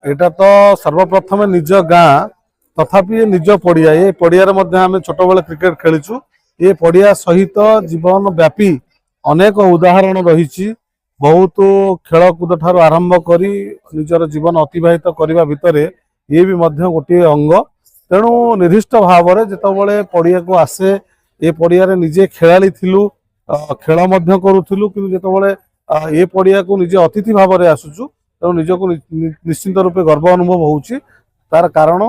एटा तो सर्वप्रथम निज गाँ तथापि निज पड़िया ये पड़िया आम छोट बेले क्रिकेट खेलीचु ये पड़िया सहित जीवन व्यापी अनेक उदाहरण रही बहुत खेलकूद ठार आरंभ करी निजर जीवन अतिबाहित करने भितर ये भी गोटे अंग तेणु निर्दिष्ट भाव में जिते पड़िया को आसे ये पड़िया निजे खेलाड़ी थिलु खेल करूँ कि जिते ये पड़िया को निजे अतिथि भाव में आसुचु तेणु निजक निश्चिंत रूपे गर्व अनुभव होउची तार कारण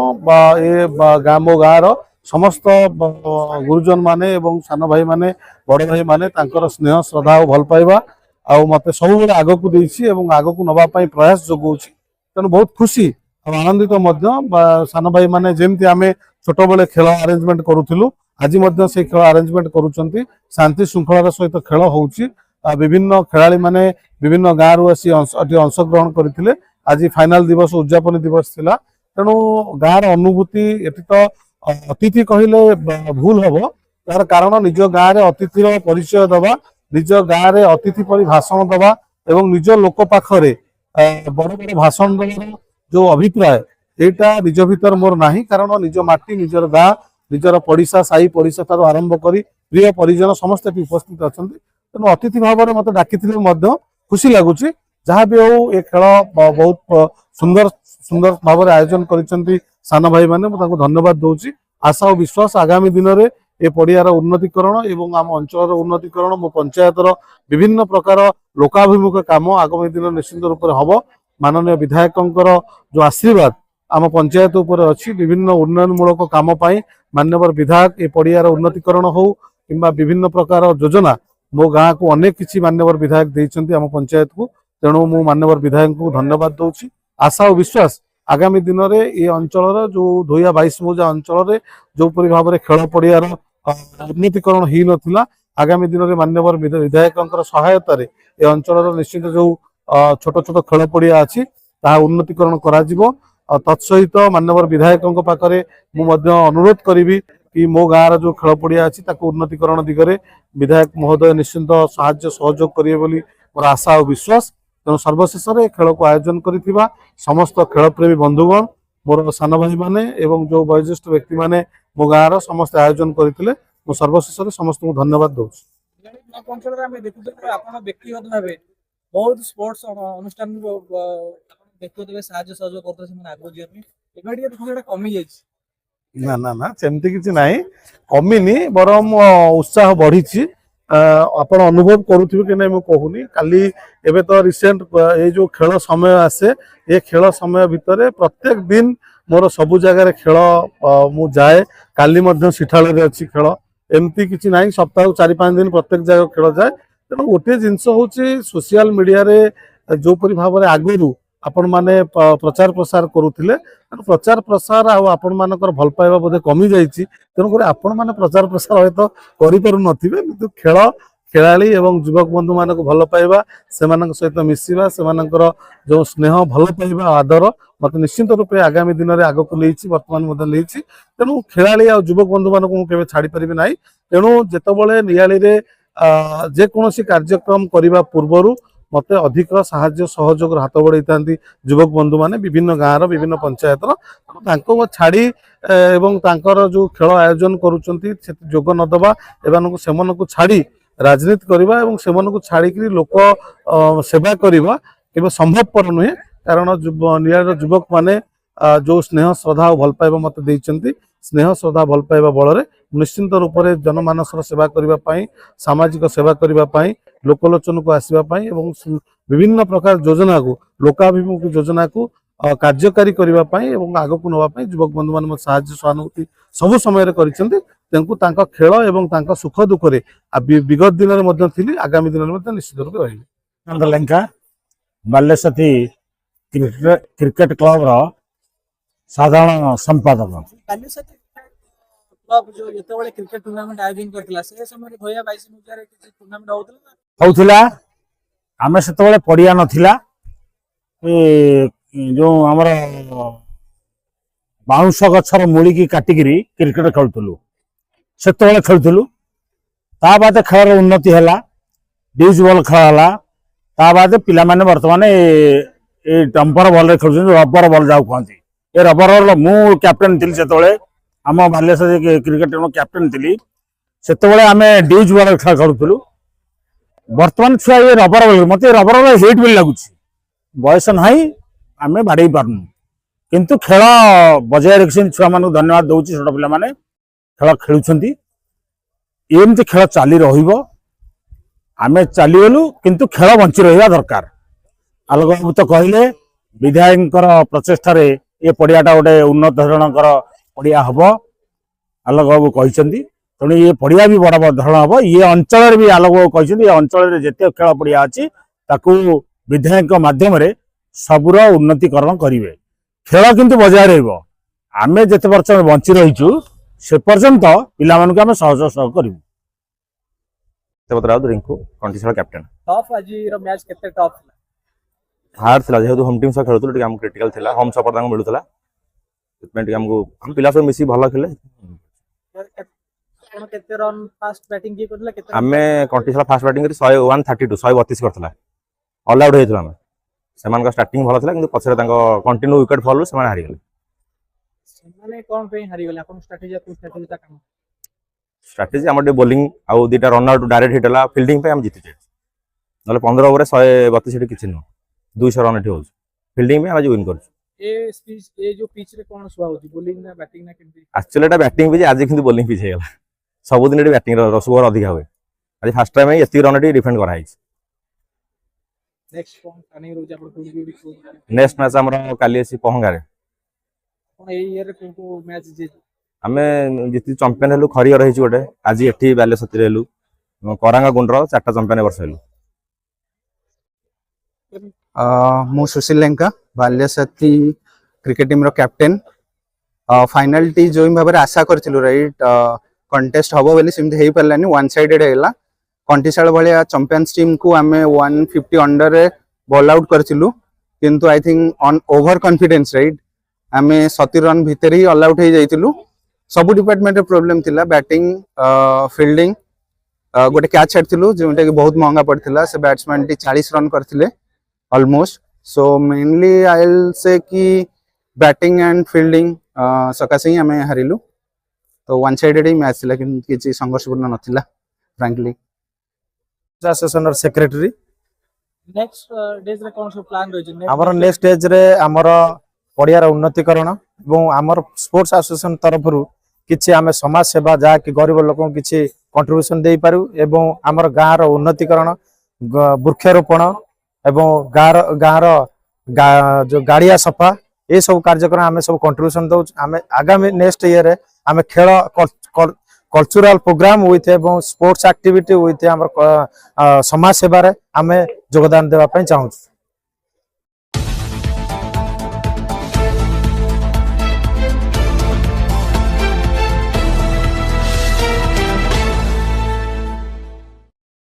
गाँ मो गाँव समस्त गुरुजन माने एवं सान भाई माने बड़ भाई माने तांकर स्नेह श्रद्धा और भल पाइबा आ मते सब बेले आग को देइछि एवं आग को नबा पई प्रयास जोगौछि तेणु बहुत खुशी और आनंदित सान भाई माने जेमती आमे छोट बेले खेल अरेंजमेंट करूथिलु आज मध्य से खेल अरेंजमेंट करूछंती शांति श्रृंखलार सहित खेल होउछि विभिन्न खेलाड़ी माने विभिन्न गाँव रु आसी अंशग्रहण करथिले आज फाइनल दिवस उद्यापन दिवस थिला तेणु गाँव अनुभूति एटी तो अतिथि कहले भूल हम तार कारण निज गाँव में अतिथि परिचय दबा निज गाँव में अतिथि पर भाषण दबा एवं निज लोक पाखरे बड़ बड़ भाषण दबार जो अभिप्राय एटा निज भीतर मोर नाही कारण निज माटी निजर गाँ निजर पड़िशा साई पड़िशा ठार आरंभ करी प्रिय परिजन समस्त उपस्थित अच्छा तेणु अतिथि भाव में मत डाकी खुशी लगुच जहाँ भी हो ये खेल बहुत सुंदर सुंदर भाव में आयोजन कर सान भाई मैंने धन्यवाद दूसरी आशा और विश्वास आगामी दिन में ये पड़ियार उन्नतीकरण एवं आम अंचल उन्नतीकरण मो पंचायतर विभिन्न प्रकार लोकाभिमुख काम आगामी दिन निश्चित रूप से हम माननीय विधायकों जो आशीर्वाद आम पंचायत उपर अच्छी विभिन्न उन्नयनमूलक काम मान्यवर विधायक ये पड़ियार उन्नतीकरण हो कि विभिन्न प्रकार योजना मो गाँ को अनेक किसी मान्यवर विधायक देइछन्ति आम पंचायत को तेणु मु मान्यवर विधायक को धन्यवाद दूसरी आशा और विश्वास आगामी दिन में ये अंचल जो धोइया 22 मौजा अंचल जो परि भाव में खेल पड़ियार उन्नतीकरण ही नथिला आगामी दिन में मान्यवर विधायकों सहायतार ये अंचल निश्चित जो छोट छोट खेल पड़िया अच्छी उन्नतीकरण करा तत्सहित मान्यवर विधायकों पाखे मुझे अनुरोध करी कि मो गाँव जो खेल पड़िया अच्छी उन्नतीकरण दिगरे विधायक महोदय निश्चिंत साहाय्य सहयोग करेंगे बोली मोर आशा और विश्वास तेणु सर्वशेष खेल को आयोजन कर समस्त खेलप्रेमी बंधुगण मोर सान भाई माने एवं जो वयोज्येष्ठ व्यक्ति माने मो गाँव समस्त आयोजन करते सर्वशेष समस्त को धन्यवाद दूसरी बहुत स्पोर्ट्स अनुष्ठान व्यक्तिगत साहाय्य सहयोग करते कमी जाए ना ना ना सेमती किसी ना कमिनी बरम उत्साह बढ़ी आपण अनुभव करुवे कि नहीं कहूनी काली एबे तो रिसेंट ये जो खेल समय आसे ये खेल समय भितर प्रत्येक दिन मोर सबु जगह खेल मु जाए काली सिठाल अच्छी खेल एमती किसी ना सप्ताह 4-5 दिन प्रत्येक जगह खेल जाए तेणु गोटे जिनस हूँ सोशल मीडिया जो परि भाव में आगु आपण माने प्रचार प्रसार करुले प्रचार प्रसार आपण मानकर भल पाइबा बोधे कमी जाइए तेणुक आपण मैंने प्रचार प्रसार हे तो करें किंतु खेल खेलाड़ी एवं युवक बंधु मान भल पाइबा से सहित मिसवा से जो स्नेह भल पाइबा आदर मत निश्चित रूपे आगामी दिन में आग को नहीं बर्तमान तेणु खेलाड़ी और युवक बंधु मान को छाड़ी पारि ना तेणु जितेबाला नियाली जेकोसी कार्यक्रम करने पूर्वर मते अधिक साहाय्य सहयोग हाथ बढ़ाई था युवक बंधु माने विभिन्न गाँव विभिन्न पंचायतर छाड़ी एवं जो खेल आयोजन करुँच जोग नदबा एवं से छाड़ी राजनीति करवा एवं से छाड़ी लोक सेवा करवा केवल संभवपर नुहे कारण नियार युवक माने जो स्नेह श्रद्धा और भल पाइबा मत देइचंती स्नेह श्रद्धा भल पाइबा बल निश्चिंत रूप से जनमानसर सेवा करने सामाजिक सेवा करने लोकलोचन को आसवाई एवं विभिन्न प्रकार योजना को लोकाभिमुख योजना को कार्यकारी करने आग को नापी युवक बंधु मान साहाय्य सहानुभूति सबु समय कर खेल एवं सुख दुखे विगत दिन में आगामी दिन में निश्चित रूप रही लंका बालेश्वती क्रिकेट क्लब रो साधारण संपादक जो ये क्रिकेट टूर्नामेंट आयोजन करथिला से समय 2022 मजार किछि टूर्नामेंट होउथिला आमे सेतबेले पड़िया नथिला जो हमर बाउंस गछर मूली की काटिगिरी क्रिकेट खेलुथलु सेतबेले खेलुथलु ता बाद खेलर उन्नति हैला ड्यूज बॉल खेल हैला ता बाद पिला माने वर्तमान ए टंपर बॉल रे खेलुछन रबर बॉल जाऊ कहती ए रबर बॉल मु कैप्टन थिली सेतबेले आम बालेश्वर क्रिकेट टीम कैप्टन थिली सेतबेले आमे ड्यूज बॉल खेलुथुलु वर्तमान छुआ ये रबर बॉल मते रबर बॉल हिट भी लागुछ बयस नाही आमे बाडई पारनु किंतु खेल बजाय रखिसन छुआ मानु धन्यवाद दउची छोट पिला माने खेल खेलुछंती एमती खेल चली रहिबो आमे चलीगलु किंतु खेल बंची रहिबा दरकार आलोक बाबू तो कहले विधायक प्रचेष्टा ये पड़ियाटा गोटे उन्नत धरणकर पड़िया हम आलोक बाबू कहते तेणु ये पड़िया भी बड़ धरण हम ये अंचल भी आलोक बाबू कहते ये अंचल जिते खेल पड़िया अच्छी विधायक मध्यम सबुर उन्नतीकरण करेंगे खेल किंतु बजाय रमें जिते पर्यटन बंची रहीचु से पर्यंत पिला सहयोग सहयोग करूँ राउत रिंकू कंटीशाला कैप्टन टॉप आज मैच केते टॉप हार्ड थिला जेहेतु होम टीम सह खेलुथुलु टिके हम क्रिटिकल थिला होम सपोर्ट तांको मिलुथला सेटमेंट टिके हमको हम पिला सब मिसी भलो खेले कोन केते रन फास्ट बैटिंग की करला केते हमें कंटीशाला फास्ट बैटिंग करी 132 132 करथला ऑल आउट हेतला हम सेमान का स्टार्टिंग भलो थिला किंतु पछरे तांको कंटिन्यू विकेट फॉल सेमान हारि गेले माने कोन पे हारि गेला कोन स्ट्रेटजी ता काम स्ट्रेटजी हमर बॉलिंग आ दुटा रन आउट डायरेक्ट हिटला फील्डिंग पे हम जीति नले 15 ओवर 132 किछि न 200 रन एठी हो फील्डिंग में आज विन कर ए स्पीच ए जो पिच रे कोन सुआ होची बॉलिंग ना बैटिंग ना केमती एक्चुअली एटा बैटिंग पिच आज किंतु बॉलिंग पिच हेला सब दिन एटी बैटिंग रो स्कोर अधिक होय आज फर्स्ट टाइम एती रन एटी डिफेंड करा हिच नेक्स्ट कोन कानी रोज आपण को नेक्स्ट मैच हमर काली एसी पहंगा रे कोन ए ईयर को मैच जे हमें जिति चैंपियन हेलु खरियर रहिच गोटे आज एठी बालेश्वर हेलु करांगा गुंडर चारटा चैंपियन वर्ष हेलु मु सुशील लेंका बालेश्वती क्रिकेट टीम रो कैप्टन फाइनल टी जो भाव आशा करथिलु राइट कंटेस्ट हबो बेली सिमते हेई परलानी वन साइडेड हेला कंटीशाल भलिया चैंपियंस टीम को आमे 150 अंडर रे बॉल आउट करथिलु किंतु I think on over confidence right आमे 70 रन भीतर ही ऑल आउट हे जाइतिलु सब डिपार्टमेंट रे प्रॉब्लम थिला बैटिंग फील्डिंग गोटे कैच छाड़थिलु जेटा कि बहुत महंगा पड़थिला से बैट्समैन टी 40 रन करथिले almost so mainly I will say कि बैटिंग एंड फील्डिंग सकासे ही हमें हारिलु तो वन साइडेड ही मैच थिला कि किछि संघर्षपूर्ण नथिला frankly association secretary next days रे कोन सो प्लान रही हमर नेक्स्ट स्टेज रे हमर पड़ियार उन्नतीकरण एवं हमर स्पोर्ट्स एसोसिएशन तरफ किछि आमे समाज सेवा जा कि गरीब लोक किछि कंट्रीब्यूशन दे पारू एवं हमर गाँ रो उन्नतीकरण वृक्षारोपण एवं गाँ जो गाड़िया सफा ये सब कार्यक्रम आमे सब कंट्रीब्यूशन दउ आमे आगामी नेक्स्ट ईयर आमे खेल कल्चरल प्रोग्राम विथ एवं स्पोर्ट्स एक्टिविटी विथ हमर समाज सेवा रे आमे योगदान देबा पई चाहू।